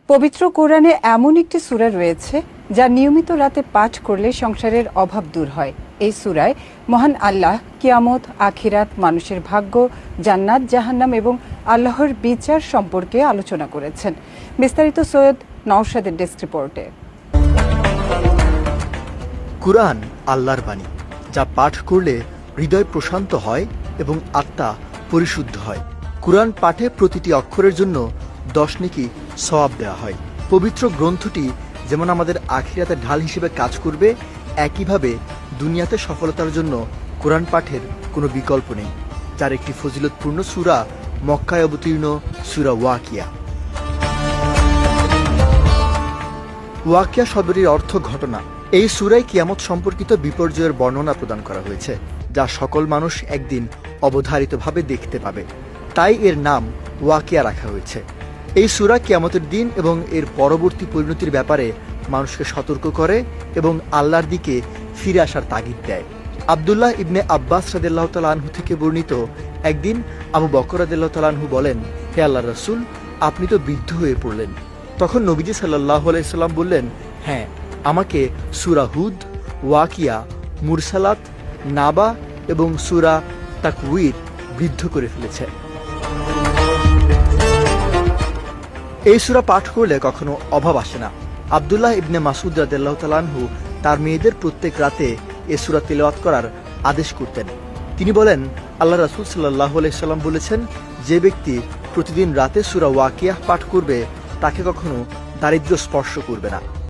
পবিত্র কোরআনে এমন একটি সূরা রয়েছে যা নিয়মিত রাতে পাঠ করলে সংসারের অভাব দূর হয়। এই সূরায় মহান আল্লাহ কিয়ামত, আখিরাত, মানুষের ভাগ্য, জান্নাত, জাহান্নাম এবং আল্লাহর বিচার সম্পর্কে আলোচনা করেছেন। বিস্তারিত সৈয়দ নওশাদের ডেস্ক রিপোর্টে। কুরআন আল্লাহর বাণী, যা পাঠ করলে হৃদয় প্রশান্ত হয় এবং আত্মা পরিশুদ্ধ হয়। কুরআন পাঠে প্রতিটি অক্ষরের জন্য 10 নেকি সওয়াব দেওয়া হয়। পবিত্র গ্রন্থটি যেমন আমাদের আখিরাতের ঢাল হিসেবে কাজ করবে, একইভাবে দুনিয়াতে সফলতার জন্য কুরআন পাঠের কোনো বিকল্প নেই, যার একটি ফজিলতপূর্ণ সূরা মক্কায় অবতীর্ণ সূরা ওয়াকিয়া। ওয়াকিয়া শব্দটির অর্থ ঘটনা। এই সূরায় কিয়ামত সম্পর্কিত বিপর্যয়ের বর্ণনা প্রদান করা হয়েছে, যা সকল মানুষ একদিন অবধারিতভাবে দেখতে পাবে। তাই এর নাম ওয়াকিয়া রাখা হয়েছে। এই সূরা কিয়ামতের দিন এবং এর পরবর্তী পরিণতির ব্যাপারে মানুষকে সতর্ক করে এবং আল্লাহর দিকে ফিরে আসার তাগিদ দেয়। আব্দুল্লাহ ইবনে আব্বাস রাদিয়াল্লাহু তাআলা আনহু থেকে বর্ণিত, একদিন আবু বকর রাদিয়াল্লাহু তাআলা আনহু বলেন, হে আল্লাহর রাসূল, আপনি তো বৃদ্ধ হয়ে পড়লেন। তখন নবীজি সাল্লাল্লাহু আলাইহি সাল্লাম বললেন, হ্যাঁ, আমাকে সূরা হুদ, ওয়াকিয়া, মুরসালাত, নাবা এবং সূরা তাকওয়ির বৃদ্ধ করে ফেলেছে। এই সূরা পাঠ করলে কখনো অভাব আসে না। আব্দুল্লাহ ইবনে মাসউদ রাদিয়াল্লাহু তাআলা আনহু তার মেয়েদের প্রত্যেক রাতে এই সূরা তিলাওয়াত করার আদেশ করতেন। তিনি বলেন, আল্লাহ রাসূল সাল্লাল্লাহু আলাইহি সাল্লাম বলেছেন, যে ব্যক্তি প্রতিদিন রাতে সূরা ওয়াকিয়া পাঠ করবে তাকে কখনো দারিদ্র্য স্পর্শ করবে না।